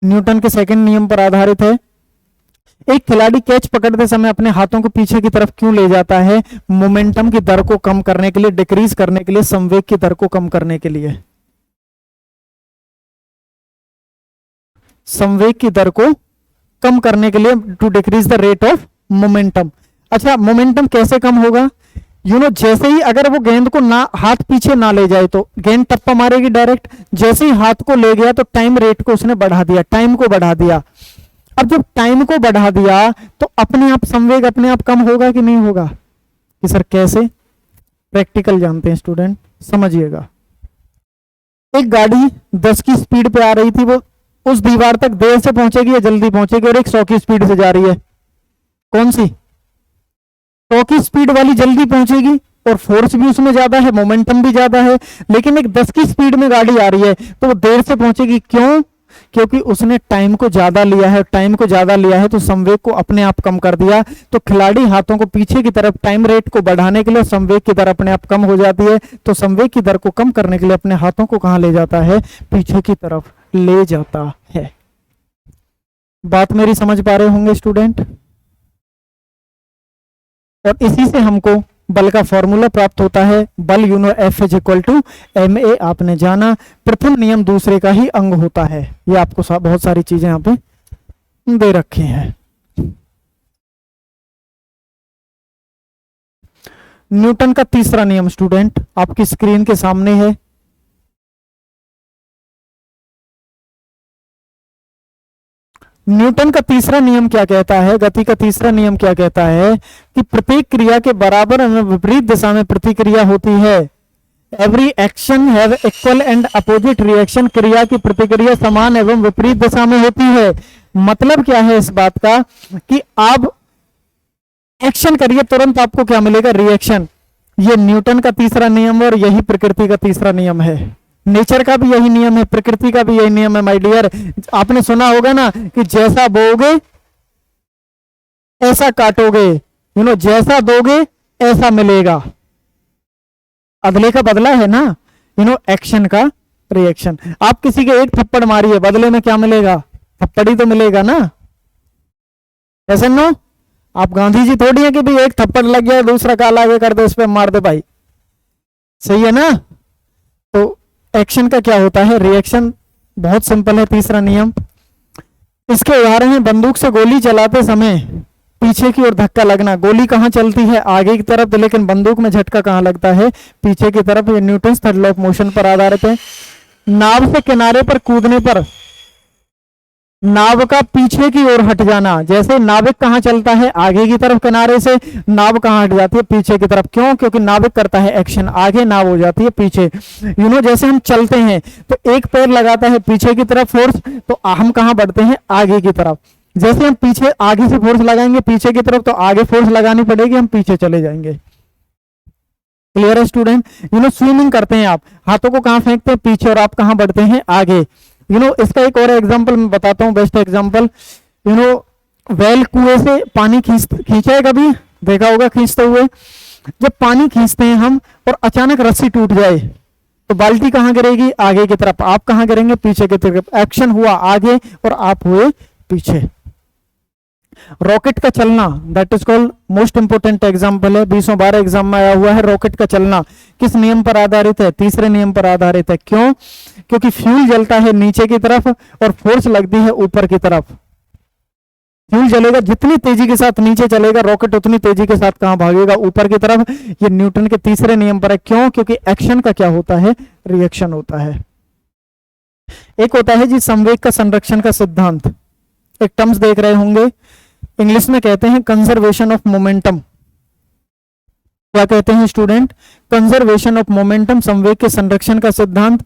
[SPEAKER 1] न्यूटन के सेकंड नियम पर आधारित है। एक खिलाड़ी कैच पकड़ते समय अपने हाथों को पीछे की तरफ क्यों ले जाता है? मोमेंटम की दर को कम करने के लिए, डिक्रीज करने के लिए, संवेग की दर को कम करने के लिए, संवेग की दर को कम करने के लिए, to decrease the rate of momentum. अच्छा, मोमेंटम कैसे कम होगा? जैसे ही अगर वो गेंद को ना हाथ पीछे ना ले जाए तो गेंद टप्पा मारेगी डायरेक्ट। जैसे ही हाथ को ले गया तो टाइम रेट को उसने बढ़ा दिया, टाइम को बढ़ा दिया। अब जब टाइम को बढ़ा दिया तो अपने आप संवेग अपने आप कम होगा कि नहीं होगा? कि सर कैसे? प्रैक्टिकल जानते हैं स्टूडेंट, समझिएगा। एक गाड़ी 10 की स्पीड पे आ रही थी, वो उस दीवार तक देर से पहुंचेगी या जल्दी पहुंचेगी? और एक 100 की स्पीड से जा रही है, कौन सी? 100 की स्पीड वाली जल्दी पहुंचेगी, और फोर्स भी उसमें ज्यादा है, मोमेंटम भी ज्यादा है, लेकिन एक 10 की स्पीड में गाड़ी आ रही है तो वो देर से पहुंचेगी। क्यों? क्योंकि उसने टाइम को ज्यादा लिया है, टाइम को ज्यादा लिया है तो संवेग को अपने आप कम कर दिया। तो खिलाड़ी हाथों को पीछे की तरफ टाइम रेट को बढ़ाने के लिए संवेग की दर अपने आप कम हो जाती है, तो संवेग की दर को कम करने के लिए अपने हाथों को कहां ले जाता है? पीछे की तरफ ले जाता है। बात मेरी समझ पा रहे होंगे स्टूडेंट? और इसी से हमको बल का फॉर्मूला प्राप्त होता है। बल F is equal to ma, आपने जाना। प्रथम नियम दूसरे का ही अंग होता है। ये आपको बहुत सारी चीजें यहाँ पे दे रखे हैं। न्यूटन का तीसरा नियम स्टूडेंट आपकी स्क्रीन के सामने है। न्यूटन का तीसरा नियम क्या कहता है? गति का तीसरा नियम क्या कहता है? कि प्रत्येक क्रिया के बराबर एवं विपरीत दिशा में प्रतिक्रिया होती है। Every action have equal and opposite reaction. क्रिया की प्रतिक्रिया समान एवं विपरीत दिशा में होती है। मतलब क्या है इस बात का? कि आप एक्शन करिए तुरंत आपको क्या मिलेगा? रिएक्शन। ये न्यूटन का तीसरा नियम और यही प्रकृति का तीसरा नियम है। नेचर का भी यही नियम है, प्रकृति का भी यही नियम है माय डियर। आपने सुना होगा ना कि जैसा बोओगे ऐसा काटोगे, जैसा दोगे ऐसा मिलेगा। अगले का बदला है ना, एक्शन का रिएक्शन। आप किसी के एक थप्पड़ मारिए, बदले में क्या मिलेगा? थप्पड़ ही तो मिलेगा ना। ऐसे नो, आप गांधी जी थोड़ी है कि भाई एक थप्पड़ लग गया दूसरा काल आगे कर दो, इस पे मार दे भाई। सही है ना? तो एक्शन का क्या होता है? रिएक्शन। बहुत सिंपल है तीसरा नियम। इसके उदाहरण है बंदूक से गोली चलाते समय पीछे की ओर धक्का लगना। गोली कहां चलती है? आगे की तरफ, लेकिन बंदूक में झटका कहां लगता है? पीछे की तरफ। ये Newton third law of motion पर आधारित है। नाव से किनारे पर कूदने पर नाव का पीछे की ओर हट जाना। जैसे नाविक कहां चलता है? आगे की तरफ किनारे से। नाव कहां हट जाती है? पीछे की तरफ। क्यों? क्योंकि नाविक करता है एक्शन आगे, नाव हो जाती है पीछे। जैसे हम चलते हैं तो एक पैर लगाता है पीछे की तरफ फोर्स, तो हम कहां बढ़ते हैं? आगे की तरफ। जैसे हम पीछे आगे से फोर्स लगाएंगे पीछे की तरफ, तो आगे फोर्स लगानी पड़ेगी, हम पीछे चले जाएंगे। क्लियर है स्टूडेंट? स्विमिंग करते हैं आप, हाथों को कहां फेंकते हैं? पीछे, और आप कहां बढ़ते हैं? आगे। इसका एक और एग्जांपल मैं बताता हूं, बेस्ट एग्जांपल। वेल कुएं से पानी खींचा है कभी? देखा होगा खींचते हुए। जब पानी खींचते हैं हम और अचानक रस्सी टूट जाए तो बाल्टी कहां गिरेगी? आगे की तरफ। आप कहां गिरेंगे? पीछे की तरफ। एक्शन हुआ आगे और आप हुए पीछे। रॉकेट का चलना, that is called most important example है, 2012 एग्जाम में आया हुआ है। रॉकेट का चलना किस नियम पर आधारित है? तीसरे नियम पर आधारित है। क्यों? क्योंकि फ्यूल जलता है नीचे की तरफ और फोर्स लगती है ऊपर की तरफ। फ्यूल जलेगा, जितनी तेजी के साथ नीचे चलेगा रॉकेट उतनी तेजी के साथ कहां भागेगा? ऊपर की तरफ। ये न्यूटन के तीसरे नियम पर है। क्यों? क्योंकि एक्शन का क्या होता है? रिएक्शन होता है। एक होता है जी संवेग का संरक्षण का सिद्धांत। एक टर्म्स देख रहे होंगे, इंग्लिश में कहते हैं कंजर्वेशन ऑफ मोमेंटम। क्या कहते हैं स्टूडेंट? कंजर्वेशन ऑफ मोमेंटम, संवेग के संरक्षण का सिद्धांत।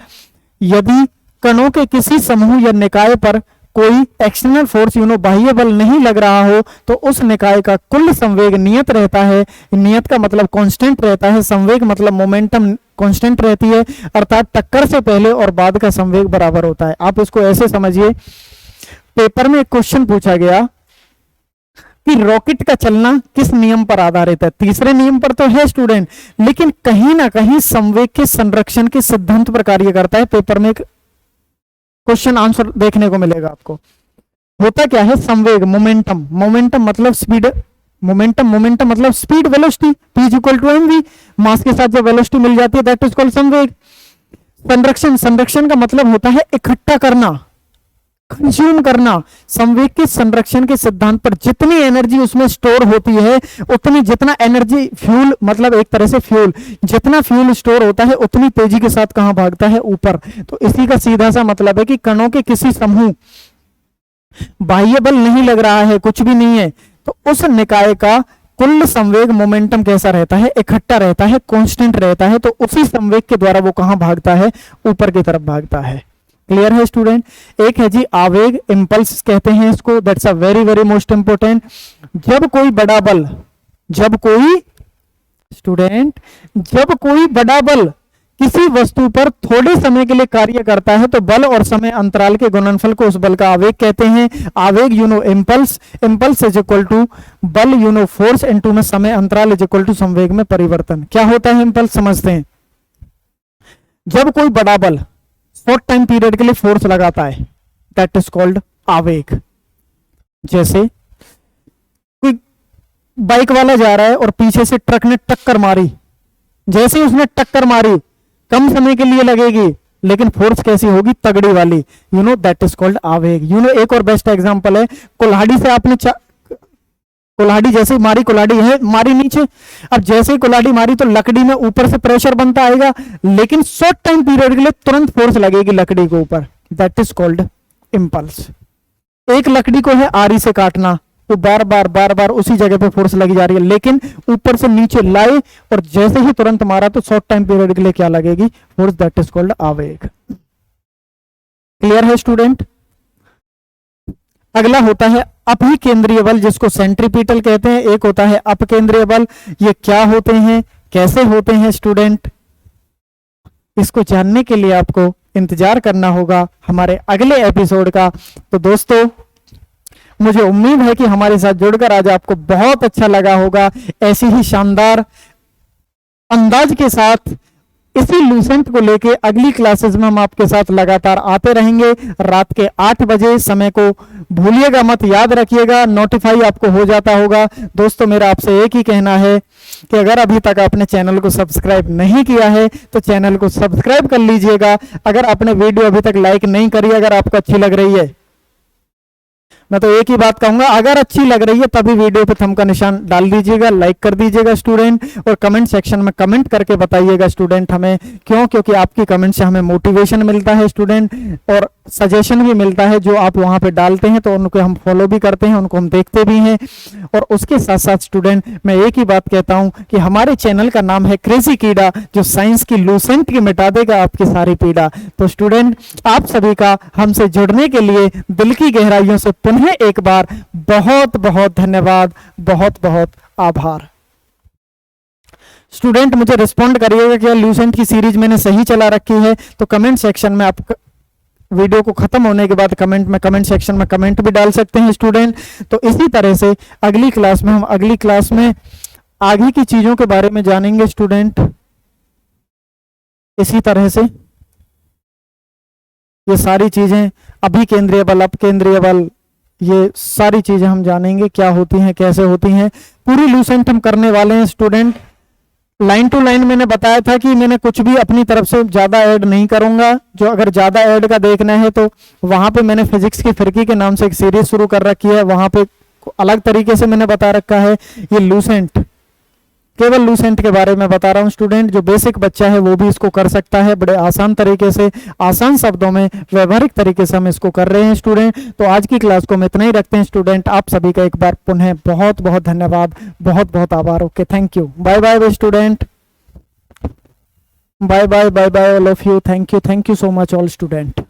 [SPEAKER 1] यदि कणों के किसी समूह या निकाय पर कोई एक्सटर्नल फोर्स बाह्य बल नहीं लग रहा हो तो उस निकाय का कुल संवेग नियत रहता है। नियत का मतलब कांस्टेंट रहता है, संवेग मतलब मोमेंटम कांस्टेंट रहती है, अर्थात टक्कर से पहले और बाद का संवेग बराबर होता है। आप इसको ऐसे समझिए, पेपर में एक क्वेश्चन पूछा गया कि रॉकेट का चलना किस नियम पर आधारित है? तीसरे नियम पर तो है स्टूडेंट, लेकिन कहीं ना कहीं संवेग के संरक्षण के सिद्धांत पर कार्य करता है। पेपर में एक क्वेश्चन आंसर देखने को मिलेगा आपको। होता क्या है? संवेग, मोमेंटम, मोमेंटम मतलब स्पीड, मोमेंटम मतलब speed, velocity, P is equal to mv। Mass के साथ जब वेलोसिटी मिल जाती है दैट इज कॉल्ड संवेग। संरक्षण का मतलब होता है इकट्ठा करना, कंज्यूम करना। संवेग के संरक्षण के सिद्धांत पर जितनी एनर्जी उसमें स्टोर होती है उतनी, जितना एनर्जी फ्यूल मतलब एक तरह से फ्यूल, जितना फ्यूल स्टोर होता है उतनी तेजी के साथ कहां भागता है? ऊपर। तो इसी का सीधा सा मतलब है कि कणों के किसी समूह, बाह्य बल नहीं लग रहा है, कुछ भी नहीं है, तो उस निकाय का कुल संवेग मोमेंटम कैसा रहता है? इकट्ठा रहता है, कांस्टेंट रहता है। तो उसी संवेग के द्वारा वो कहां भागता है? ऊपर की तरफ भागता है। क्लियर है स्टूडेंट? एक है जी आवेग, इंपल्स कहते हैं इसको, that's a very very most important. जब कोई बड़ा बल, जब कोई स्टूडेंट, जब कोई बड़ा बल किसी वस्तु पर थोड़े समय के लिए कार्य करता है तो बल और समय अंतराल के गुणनफल को उस बल का आवेग कहते हैं। आवेग impulse, impulse is equal to बल फोर्स इनटू में समय अंतराल इज इक्वल टू संवेग में परिवर्तन। क्या होता है इम्पल्स, समझते हैं। जब कोई बड़ा बल शॉर्ट टाइम पीरियड के लिए फोर्स लगाता है दैट इज कॉल्ड आवेग। जैसे कोई बाइक वाला जा रहा है और पीछे से ट्रक ने टक्कर मारी, जैसे उसने टक्कर मारी कम समय के लिए लगेगी लेकिन फोर्स कैसी होगी, तगड़ी वाली, दैट इज कॉल्ड आवेग। एक और बेस्ट एग्जांपल है, कुल्हाड़ी से आपने कुल्हाड़ी जैसे मारी, कुल्हाड़ी है मारी नीचे, अब जैसे ही कुल्हाड़ी मारी तो लकड़ी में ऊपर से प्रेशर बनता आएगा लेकिन शॉर्ट टाइम पीरियड के लिए तुरंत फोर्स लगेगी लकड़ी के ऊपर, दैट इज कॉल्ड इम्पल्स। एक लकड़ी को है आरी से काटना, तो बार बार उसी जगह पे फोर्स लगी जा रही है लेकिन ऊपर से नीचे लाए और जैसे ही तुरंत मारा तो शॉर्ट टाइम पीरियड के लिए क्या लगेगी, फोर्स, दैट इज कॉल्ड आवेग। क्लियर है स्टूडेंट। अगला होता है अपकेंद्रीय बल, जिसको सेंट्रीपिटल कहते हैं। एक होता है अपकेंद्रीय बल। ये क्या होते हैं, कैसे होते हैं स्टूडेंट, इसको जानने के लिए आपको इंतजार करना होगा हमारे अगले एपिसोड का। तो दोस्तों मुझे उम्मीद है कि हमारे साथ जुड़कर आज आपको बहुत अच्छा लगा होगा। ऐसी ही शानदार अंदाज के साथ इसी लूसेंट को लेके अगली क्लासेस में हम आपके साथ लगातार आते रहेंगे। रात के 8 बजे समय को भूलिएगा मत, याद रखिएगा, नोटिफाई आपको हो जाता होगा। दोस्तों मेरा आपसे एक ही कहना है कि अगर अभी तक आपने चैनल को सब्सक्राइब नहीं किया है तो चैनल को सब्सक्राइब कर लीजिएगा। अगर आपने वीडियो अभी तक लाइक नहीं करी, अगर आपको अच्छी लग रही है, मैं तो एक ही बात कहूंगा, अगर अच्छी लग रही है तभी वीडियो पे थंब का निशान डाल दीजिएगा, लाइक कर दीजिएगा स्टूडेंट, और कमेंट सेक्शन में कमेंट करके बताइएगा स्टूडेंट हमें। क्योंकि आपकी कमेंट से हमें मोटिवेशन मिलता है स्टूडेंट, और सजेशन भी मिलता है जो आप वहां पे डालते हैं तो उनको हम फॉलो भी करते हैं, उनको हम देखते भी हैं। और उसके साथ साथ स्टूडेंट मैं एक ही बात कहता हूं कि हमारे चैनल का नाम है क्रेजी कीड़ा, जो साइंस की लूसेंट की मिटा देगा आपकी सारी पीड़ा। तो स्टूडेंट आप सभी का हमसे जुड़ने के लिए दिल की गहराइयों से पुनः एक बार बहुत बहुत धन्यवाद, बहुत बहुत आभार। स्टूडेंट मुझे रिस्पॉन्ड करिएगा कि लूसेंट की सीरीज मैंने सही चला रखी है, तो कमेंट सेक्शन में आप वीडियो को खत्म होने के बाद कमेंट सेक्शन में कमेंट भी डाल सकते हैं स्टूडेंट। तो इसी तरह से अगली क्लास में आगे की चीजों के बारे में जानेंगे स्टूडेंट। इसी तरह से ये सारी चीजें, अभिकेंद्रीय बल, अपकेंद्रीय बल, ये सारी चीजें हम जानेंगे क्या होती हैं, कैसे होती हैं। पूरी लूसेंट हम करने वाले हैं स्टूडेंट। लाइन टू लाइन मैंने बताया था कि मैंने कुछ भी अपनी तरफ से ज्यादा ऐड नहीं करूंगा। जो अगर ज्यादा ऐड का देखना है तो वहां पे मैंने फिजिक्स की फिरकी के नाम से एक सीरीज शुरू कर रखी है, वहां पे अलग तरीके से मैंने बता रखा है। ये लूसेंट, केवल लूसेंट के बारे में बता रहा हूं स्टूडेंट। जो बेसिक बच्चा है वो भी इसको कर सकता है, बड़े आसान तरीके से, आसान शब्दों में, व्यवहारिक तरीके से हम इसको कर रहे हैं स्टूडेंट। तो आज की क्लास को हम इतना ही रखते हैं स्टूडेंट। आप सभी का एक बार पुनः बहुत बहुत धन्यवाद, बहुत बहुत आभार। Okay, thank you, bye bye student, bye bye all of you, thank you so much all student.